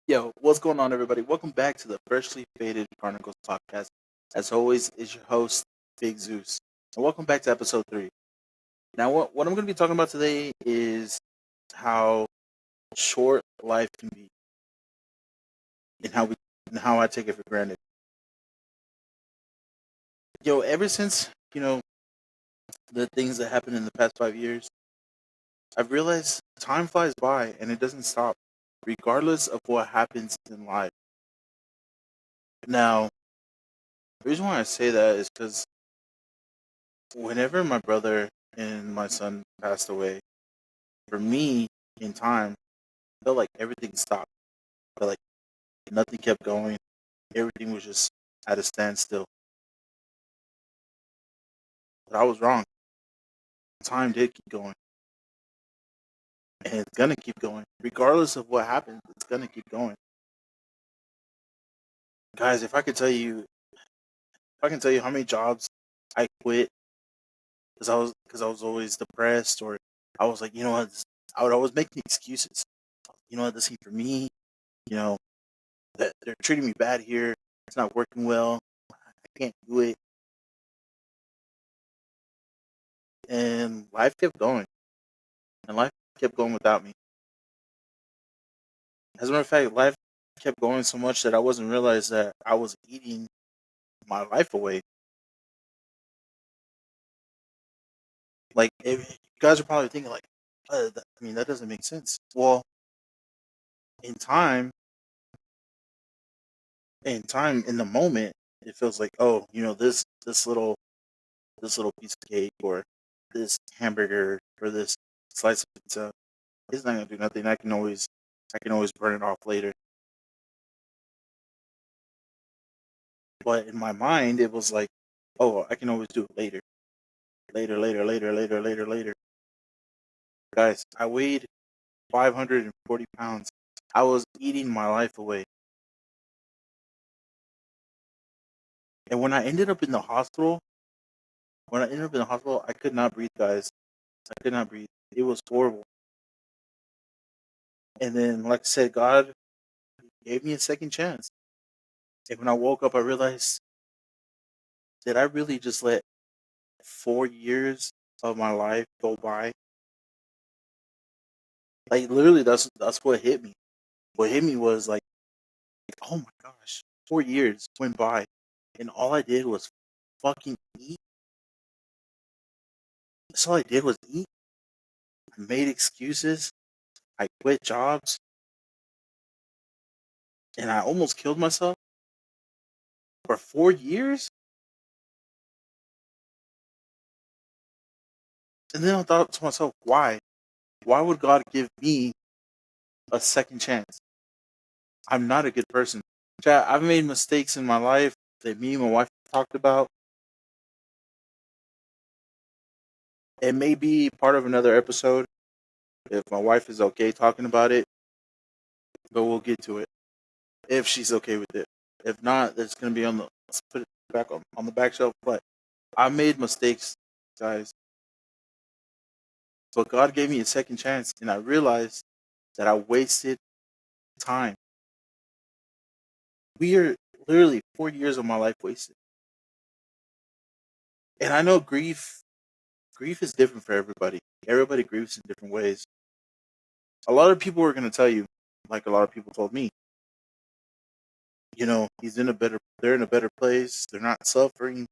Yo, what's going on, everybody? Welcome back to the Freshly Faded Chronicles podcast. As always, is your host, Big Zeus. And welcome back to episode 3. Now, what I'm going to be talking about today is how short life can be and how I take it for granted. Yo, ever since, the things that happened in the past 5 years, I've realized time flies by and it doesn't stop, regardless of what happens in life. Now, the reason why I say that is because whenever my brother and my son passed away, for me, in time, I felt like everything stopped. I felt like nothing kept going. Everything was just at a standstill. But I was wrong. Time did keep going. And it's gonna keep going. Regardless of what happens, it's gonna keep going. Guys, if I can tell you how many jobs I quit because I was always depressed, or I was like, I would always make excuses. This ain't for me. You know, that they're treating me bad here. It's not working well. I can't do it. And life kept going. And life kept going without me. As a matter of fact, life kept going so much that I wasn't realize that I was eating my life away. Like, if, you guys are probably thinking, like, that doesn't make sense. Well, in time, in the moment, it feels like, oh, this little piece of cake or this hamburger or this slice of pizza, it's not gonna do nothing. I can always burn it off later. But in my mind, it was like, oh, I can always do it later, later, later, later, later, later, later. Guys, I weighed 540 pounds. I was eating my life away. And when I ended up in the hospital, I could not breathe, guys. I could not breathe. It was horrible. And then, like I said, God gave me a second chance. And when I woke up, I realized, did I really just let 4 years of my life go by? Like, literally, that's what hit me. What hit me was like, oh my gosh, 4 years went by, and all I did was fucking eat. That's all I did was eat. I made excuses. I quit jobs, and I almost killed myself for 4 years. And then I thought to myself, why? Why would God give me a second chance? I'm not a good person. Chat, I've made mistakes in my life that me and my wife talked about. It may be part of another episode if my wife is okay talking about it, but we'll get to it if she's okay with it. If not, it's gonna be let's put it back on the back shelf. But I made mistakes, guys. But God gave me a second chance, and I realized that I wasted time. We are literally 4 years of my life wasted. And I know grief is different for everybody. Everybody grieves in different ways. A lot of people are gonna tell you, like a lot of people told me, they're in a better place, they're not suffering,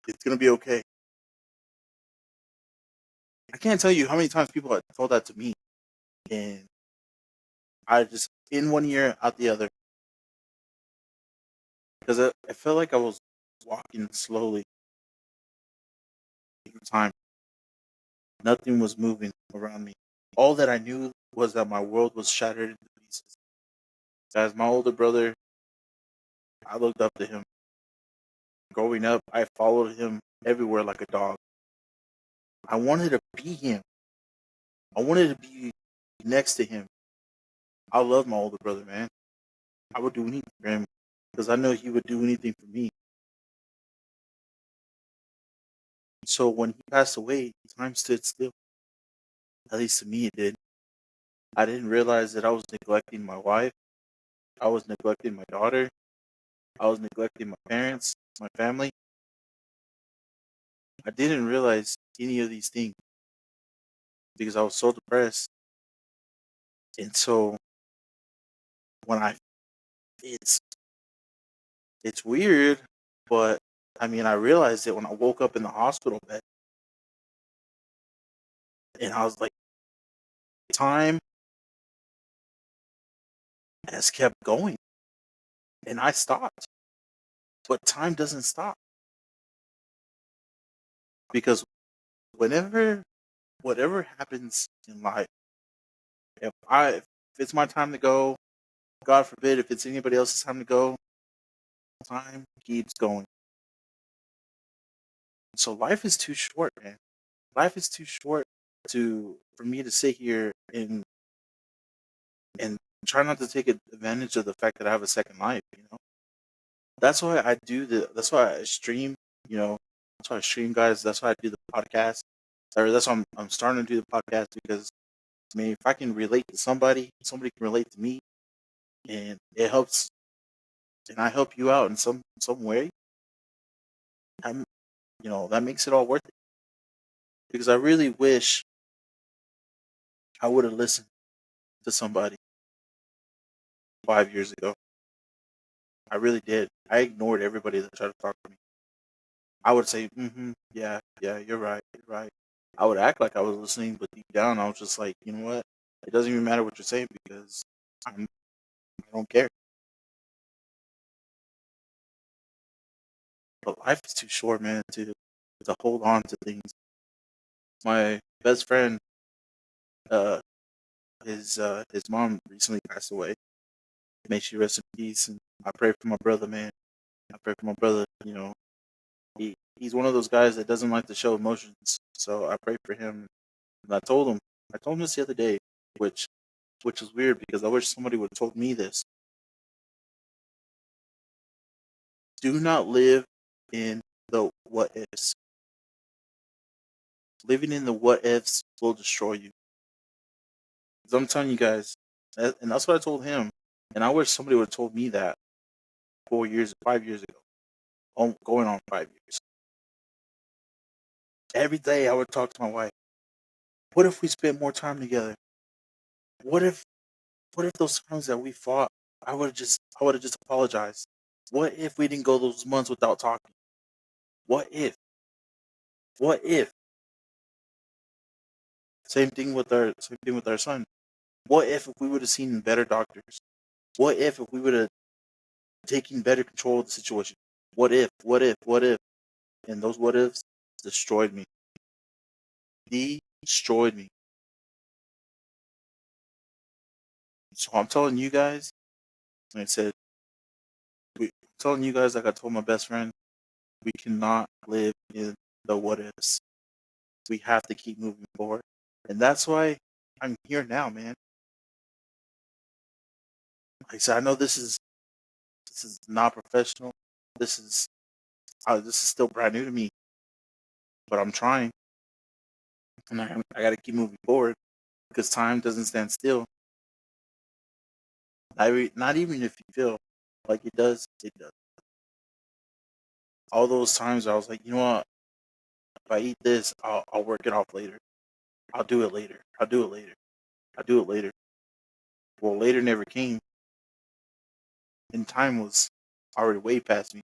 it's gonna be okay. I can't tell you how many times people have told that to me, and I just in one ear out the other, because I felt like I was walking slowly through time. Nothing was moving around me. All that I knew was that my world was shattered into pieces. As my older brother, I looked up to him. Growing up, I followed him everywhere like a dog. I wanted to be him. I wanted to be next to him. I love my older brother, man. I would do anything for him because I know he would do anything for me. So when he passed away, time stood still. At least to me, it did. I didn't realize that I was neglecting my wife. I was neglecting my daughter. I was neglecting my parents, my family. I didn't realize any of these things because I was so depressed. And so when I, it's it's weird, but I mean, I realized it when I woke up in the hospital bed, and I was like, time has kept going, and I stopped, but time doesn't stop because whenever whatever happens in life, if it's my time to go, God forbid, if it's anybody else's time to go, time keeps going. So life is too short, man. Life is too short to for me to sit here and try not to take advantage of the fact that I have a second life. That's why I do That's why I stream. You know, that's why I stream, guys. That's why I do the podcast. Or that's why I'm starting to do the podcast because I mean, if I can relate to somebody, somebody can relate to me, and it helps, and I help you out in some way. I'm, that makes it all worth it. Because I really wish I would have listened to somebody 5 years ago. I really did. I ignored everybody that tried to talk to me. I would say, yeah, yeah, you're right, you're right. I would act like I was listening, but deep down, I was just like, you know what? It doesn't even matter what you're saying because I don't care. But life is too short, man, to hold on to things. My best friend, uh, his mom recently passed away. May she rest in peace. And I pray for my brother, man. I pray for my brother. He's one of those guys that doesn't like to show emotions. So I pray for him. And I told him this the other day, which which is weird because I wish somebody would have told me this. Do not live in the what ifs. Living in the what ifs will destroy you. 'Cause I'm telling you guys, and that's what I told him. And I wish somebody would have told me that 4 years, 5 years ago. Going on 5 years. Every day I would talk to my wife. What if we spent more time together? What if what if those times that we fought, I would have just apologized. What if we didn't go those months without talking? What if? What if? Same thing with our son. What if we would have seen better doctors? What if we would have taken better control of the situation? What if? What if? What if? And those what ifs destroyed me. Destroyed me. So I'm telling you guys, like I said, I'm telling you guys, like I told my best friend, we cannot live in the what ifs. We have to keep moving forward. And that's why I'm here now, man. Like I said, I know this is not professional. This is this is still brand new to me, but I'm trying, and I got to keep moving forward because time doesn't stand still. Not even if you feel like it does, it does. All those times I was like, you know what? If I eat this, I'll work it off later. I'll do it later. I'll do it later. I'll do it later. Well, later never came, and time was already way past me.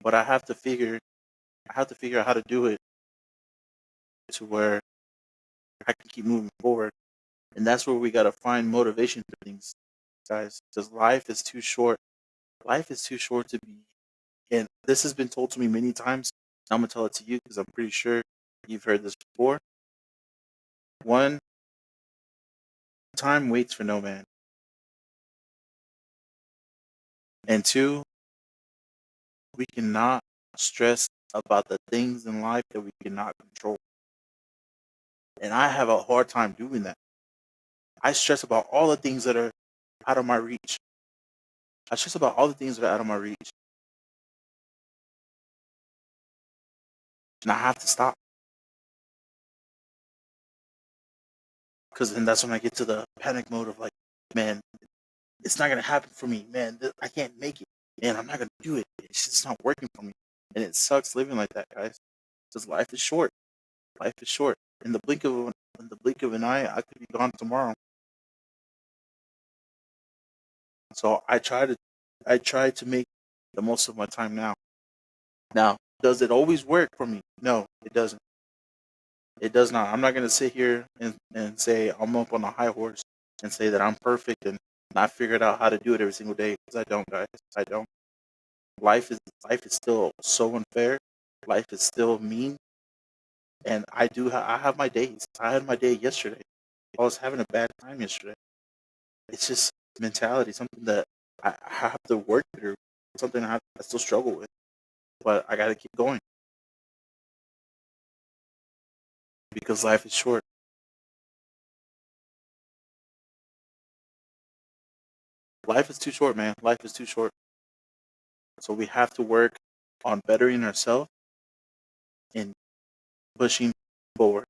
But I have to figure out how to do it to where I can keep moving forward. And that's where we got to find motivation for things, guys, because life is too short. Life is too short to be. And this has been told to me many times. I'm going to tell it to you because I'm pretty sure you've heard this before. One, time waits for no man. And two, we cannot stress about the things in life that we cannot control. And I have a hard time doing that. I stress about all the things that are out of my reach. I stress about all the things that are out of my reach. And I have to stop. Because then that's when I get to the panic mode of like, man, it's not gonna happen for me, man. I can't make it, man. I'm not gonna do it. It's just not working for me, and it sucks living like that, guys. Because life is short. Life is short. In the blink of an eye, I could be gone tomorrow. So I try to make the most of my time now. Now, does it always work for me? No, it doesn't. It does not. I'm not gonna sit here and say I'm up on a high horse and say that I'm perfect and I figured out how to do it every single day because I don't, guys. I don't. Life is still so unfair. Life is still mean, and I have my days. I had my day yesterday. I was having a bad time yesterday. It's just mentality, something that I have to work through, something I still struggle with, but I got to keep going because life is short. Life is too short, man. Life is too short. So we have to work on bettering ourselves and pushing forward.